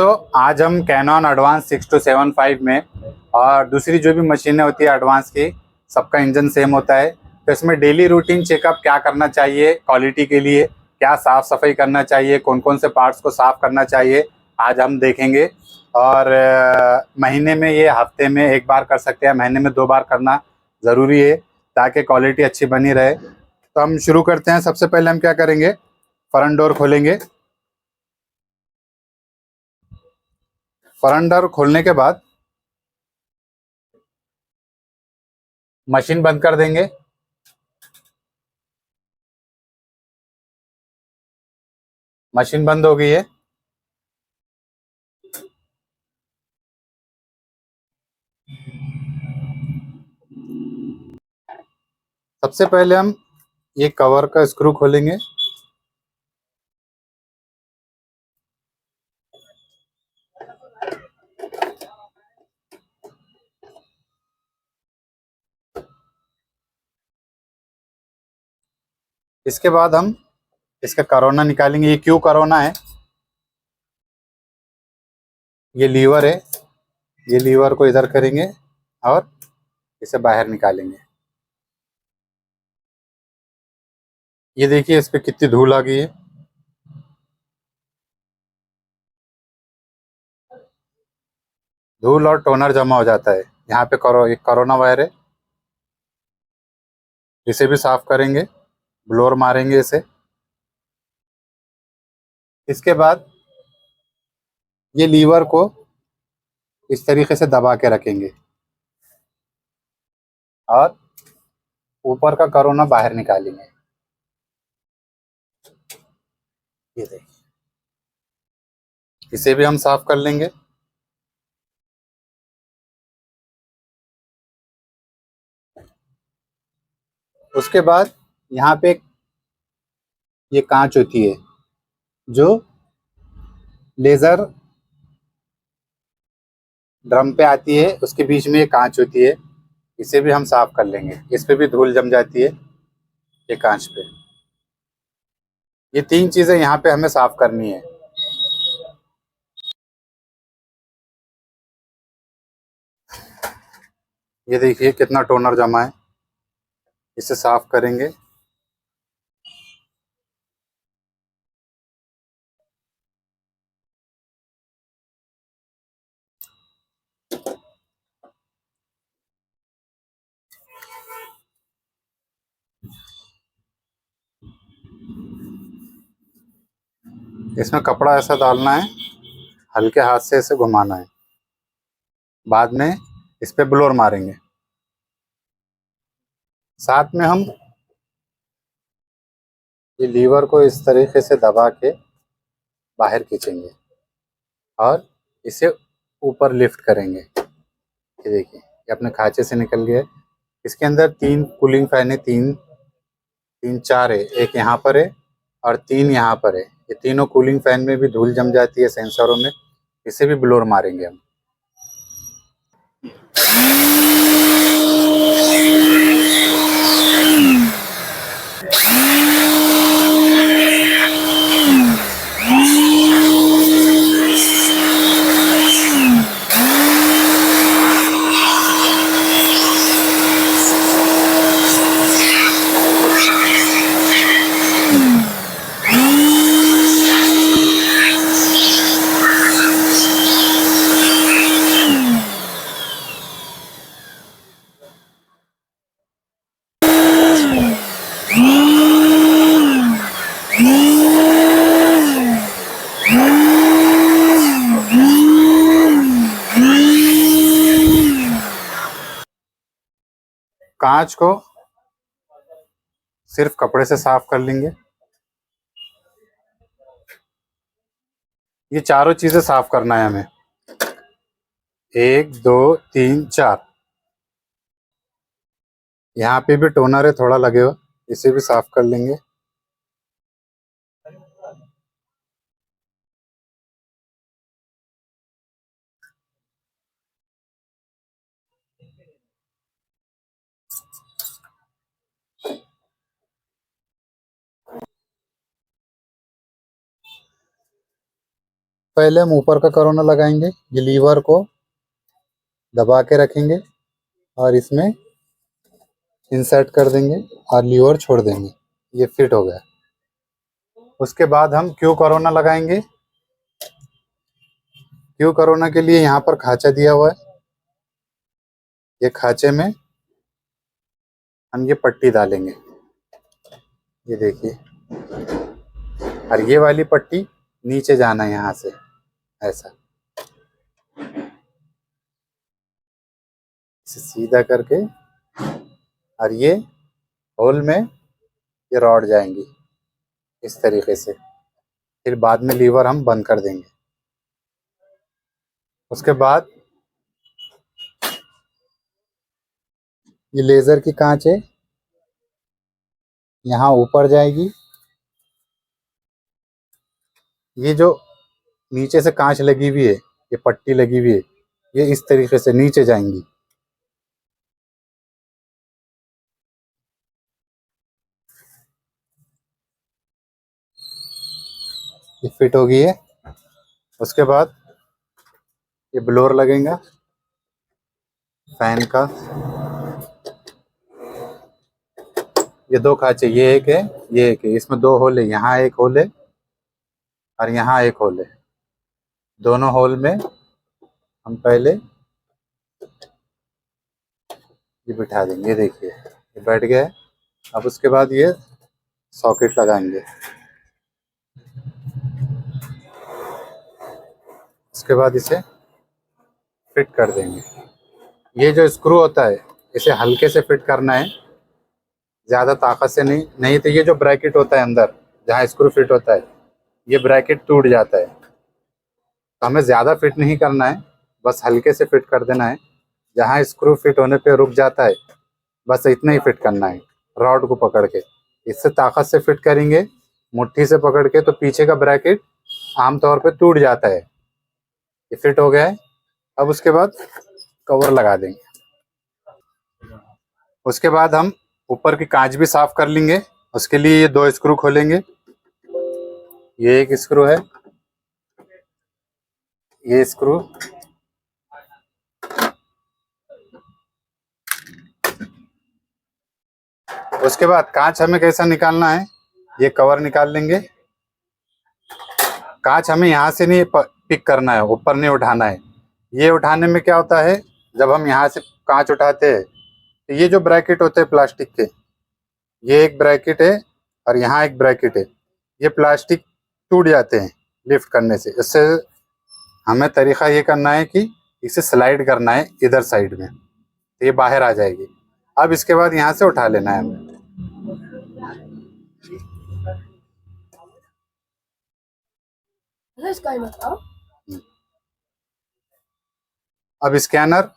दोस्तों, आज हम कैनन एडवांस 6275 में और दूसरी जो भी मशीनें होती है एडवांस की, सबका इंजन सेम होता है। तो इसमें डेली रूटीन चेकअप क्या करना चाहिए क्वालिटी के लिए, क्या साफ़ सफाई करना चाहिए, कौन कौन से पार्ट्स को साफ़ करना चाहिए, आज हम देखेंगे। और महीने में ये हफ्ते में एक बार कर सकते हैं, महीने में 2 बार करना ज़रूरी है ताकि क्वालिटी अच्छी बनी रहे। तो हम शुरू करते हैं। सबसे पहले हम क्या करेंगे, फ्रंट डोर खोलेंगे। फ्रंट डोर खोलने के बाद मशीन बंद कर देंगे। मशीन बंद हो गई है। सबसे पहले हम ये कवर का स्क्रू खोलेंगे। इसके बाद हम इसका करोना निकालेंगे। ये क्यों करोना है, ये लीवर है। ये लीवर को इधर करेंगे और इसे बाहर निकालेंगे। ये देखिए इस पे कितनी धूल आ गई है। धूल और टोनर जमा हो जाता है। यहाँ पे ये कोरोना वायर है, इसे भी साफ करेंगे, ब्लोर मारेंगे इसे। इसके बाद ये लीवर को इस तरीके से दबा के रखेंगे और ऊपर का कोरोना बाहर निकालेंगे। ये देखिए, इसे भी हम साफ कर लेंगे। उसके बाद यहाँ पे ये कांच होती है जो लेज़र ड्रम पे आती है, उसके बीच में ये कांच होती है, इसे भी हम साफ कर लेंगे। इस पे भी धूल जम जाती है, ये कांच पे। ये 3 चीज़ें यहाँ पे हमें साफ करनी है। ये देखिए कितना टोनर जमा है, इसे साफ करेंगे। इसमें कपड़ा ऐसा डालना है, हल्के हाथ से इसे घुमाना है। बाद में इस पे ब्लोर मारेंगे। साथ में हम ये लीवर को इस तरीके से दबा के बाहर खींचेंगे और इसे ऊपर लिफ्ट करेंगे। ये देखिए, ये अपने खांचे से निकल गया है। इसके अंदर 3 कूलिंग फैन है, 4 है। एक यहाँ पर है और 3 यहाँ पर है। ये तीनों कूलिंग फैन में भी धूल जम जाती है सेंसरों में, इसे भी ब्लोर मारेंगे हम। कांच को सिर्फ कपड़े से साफ कर लेंगे। ये चारों चीजें साफ करना है हमें, 1 2 3 4। यहाँ पे भी टोनर है थोड़ा लगे हुआ, इसे भी साफ कर लेंगे। पहले हम ऊपर का कोरोना लगाएंगे, ये लीवर को दबा के रखेंगे और इसमें इंसर्ट कर देंगे और लीवर छोड़ देंगे, ये फिट हो गया। उसके बाद हम क्यू कोरोना लगाएंगे। क्यू कोरोना के लिए यहाँ पर खांचा दिया हुआ है, ये खांचे में हम ये पट्टी डालेंगे, ये देखिए, और ये वाली पट्टी नीचे जाना है यहाँ से ऐसा, इसे सीधा करके, और ये होल में ये रॉड जाएंगी इस तरीके से। फिर बाद में लीवर हम बंद कर देंगे। उसके बाद ये लेज़र की कांच है, यहाँ ऊपर जाएगी, ये जो नीचे से कांच लगी हुई है, ये पट्टी लगी हुई है, ये इस तरीके से नीचे जाएंगी। ये फिट हो गई है। उसके बाद ये ब्लोअर लगेगा फैन का, ये दो खांचे, ये एक है, ये एक है, इसमें दो होल है, यहाँ एक होल है और यहाँ एक होल है। दोनों होल में हम पहले ये बिठा देंगे, ये देखिए ये बैठ गया है। अब उसके बाद ये सॉकेट लगाएंगे, उसके बाद इसे फिट कर देंगे। ये जो स्क्रू होता है इसे हल्के से फिट करना है, ज़्यादा ताकत से नहीं तो ये जो ब्रैकेट होता है अंदर जहाँ स्क्रू फिट होता है, ये ब्रैकेट टूट जाता है। तो हमें ज़्यादा फिट नहीं करना है, बस हल्के से फिट कर देना है। जहाँ स्क्रू फिट होने पे रुक जाता है, बस इतना ही फिट करना है रॉड को पकड़ के। इससे ताकत से फिट करेंगे मुट्ठी से पकड़ के तो पीछे का ब्रैकेट आमतौर पे टूट जाता है। ये फिट हो गया है। अब उसके बाद कवर लगा देंगे। उसके बाद हम ऊपर की कांच भी साफ कर लेंगे। उसके लिए ये दो स्क्रू खोलेंगे, ये एक स्क्रू है, ये स्क्रू, उसके बाद कांच हमें कैसा निकालना है, ये कवर निकाल लेंगे। कांच हमें यहाँ से नहीं पिक करना है, ऊपर नहीं उठाना है। ये उठाने में क्या होता है, जब हम यहाँ से कांच उठाते हैं तो ये जो ब्रैकेट होते हैं प्लास्टिक के, ये एक ब्रैकेट है और यहाँ एक ब्रैकेट है, ये प्लास्टिक टूट जाते हैं लिफ्ट करने से। इससे हमें तरीका ये करना है कि इसे स्लाइड करना है इधर साइड में, तो ये बाहर आ जाएगी। अब इसके बाद यहाँ से उठा लेना है हमें। अब स्कैनर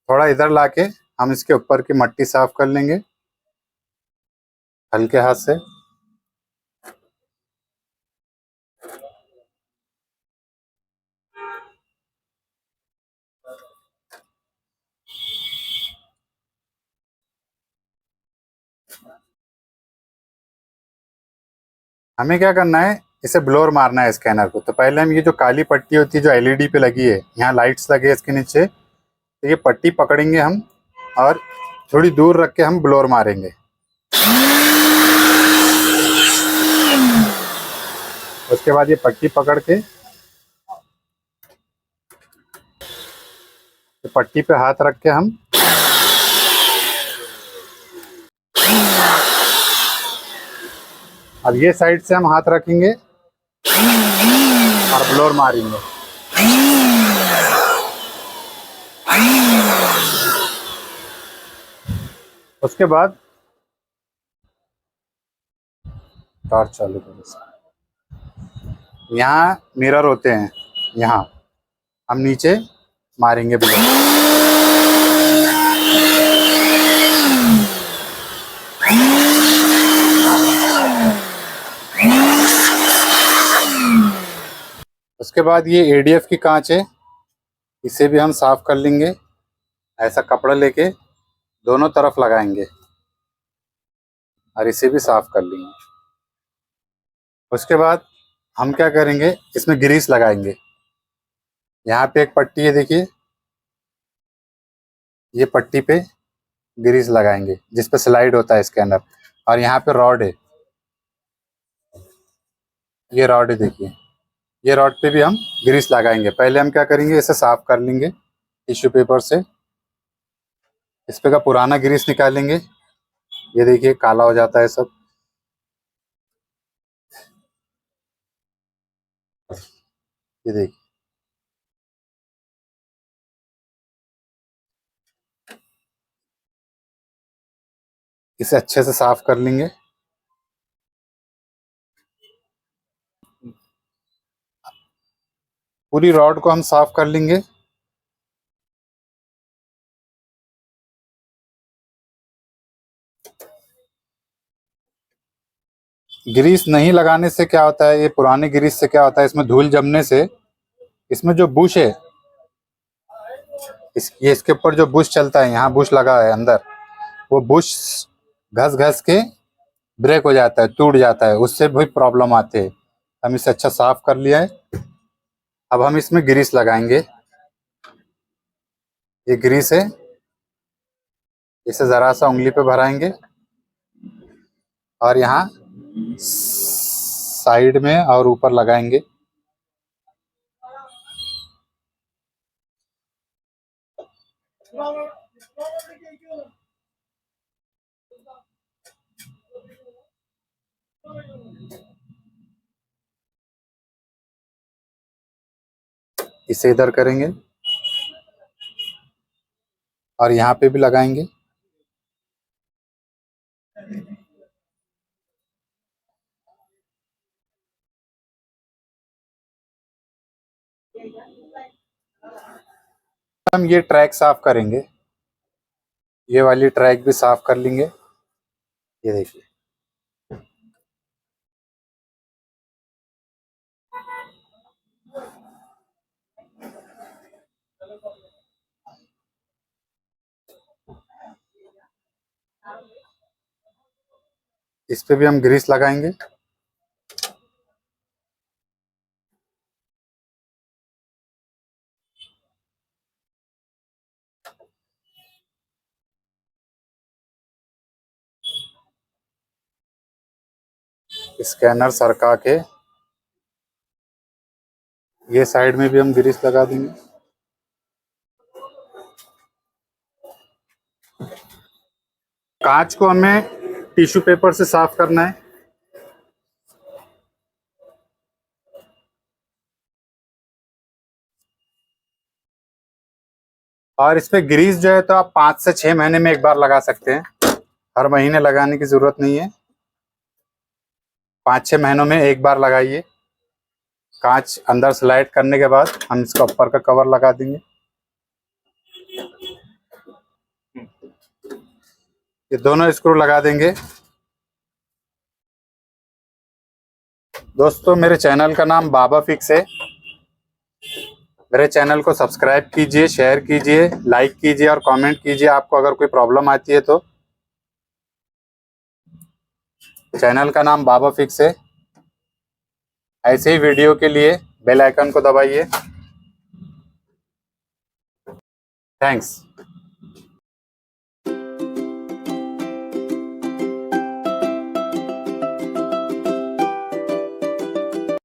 थोड़ा इधर लाके हम इसके ऊपर की मट्टी साफ कर लेंगे हल्के हाथ से। हमें क्या करना है, इसे ब्लोर मारना है स्कैनर को। तो पहले हम ये जो काली पट्टी होती है जो एलईडी पे लगी है, यहाँ लाइट्स लगे इसके नीचे, तो ये पट्टी पकड़ेंगे हम और थोड़ी दूर रख के हम ब्लोर मारेंगे। उसके बाद ये पट्टी पकड़ के पट्टी पे हाथ रख के हम अब ये साइड से हम हाथ रखेंगे और ब्लोर मारेंगे। उसके बाद टॉर्च चालू करो। यहाँ मिरर होते हैं, यहाँ हम नीचे मारेंगे ब्लोर। उसके बाद ये एडीएफ की कांच है, इसे भी हम साफ कर लेंगे। ऐसा कपड़ा लेके दोनों तरफ लगाएंगे और इसे भी साफ कर लेंगे। उसके बाद हम क्या करेंगे, इसमें ग्रीस लगाएंगे। यहाँ पे एक पट्टी है, देखिए ये पट्टी पे ग्रीस लगाएंगे जिस पे स्लाइड होता है स्कैनर। और यहाँ पे रॉड है, ये रॉड है देखिए, ये रॉड पे भी हम ग्रीस लगाएंगे। पहले हम क्या करेंगे, इसे साफ कर लेंगे टिश्यू पेपर से, इस पे का पुराना ग्रीस निकालेंगे। ये देखिए काला हो जाता है सब, ये देखिए। इसे अच्छे से साफ कर लेंगे। पूरी रॉड को हम साफ कर लेंगे। ग्रीस नहीं लगाने से क्या होता है, ये पुराने ग्रीस से क्या होता है, इसमें धूल जमने से इसमें जो बुश है, ये इसके ऊपर जो बुश चलता है, यहाँ बुश लगा है अंदर, वो बुश घस घस के ब्रेक हो जाता है, टूट जाता है, उससे भी प्रॉब्लम आते हैं। हम इसे अच्छा साफ कर लिया है। अब हम इसमें ग्रीस लगाएंगे। ये ग्रीस है, इसे जरा सा उंगली पे भराएंगे और यहाँ साइड में और ऊपर लगाएंगे। इसे इधर करेंगे और यहाँ पे भी लगाएंगे। हम ये ट्रैक साफ करेंगे, ये वाली ट्रैक भी साफ कर लेंगे। ये देखिए, इस पे भी हम ग्रीस लगाएंगे। स्कैनर सरका के ये साइड में भी हम ग्रीस लगा देंगे। कांच को हमें टिश्यू पेपर से साफ करना है। और इस पे ग्रीस जो है तो आप 5 से 6 महीने में एक बार लगा सकते हैं, हर महीने लगाने की जरूरत नहीं है। 5-6 महीनों में एक बार लगाइए। कांच अंदर स्लाइड करने के बाद हम इसका ऊपर का कवर लगा देंगे। ये दोनों स्क्रू लगा देंगे। दोस्तों मेरे चैनल का नाम बाबा फिक्स है। मेरे चैनल को सब्सक्राइब कीजिए, शेयर कीजिए, लाइक कीजिए और कमेंट कीजिए आपको अगर कोई प्रॉब्लम आती है तो। चैनल का नाम बाबा फिक्स है। ऐसे ही वीडियो के लिए बेल आइकन को दबाइए। थैंक्स।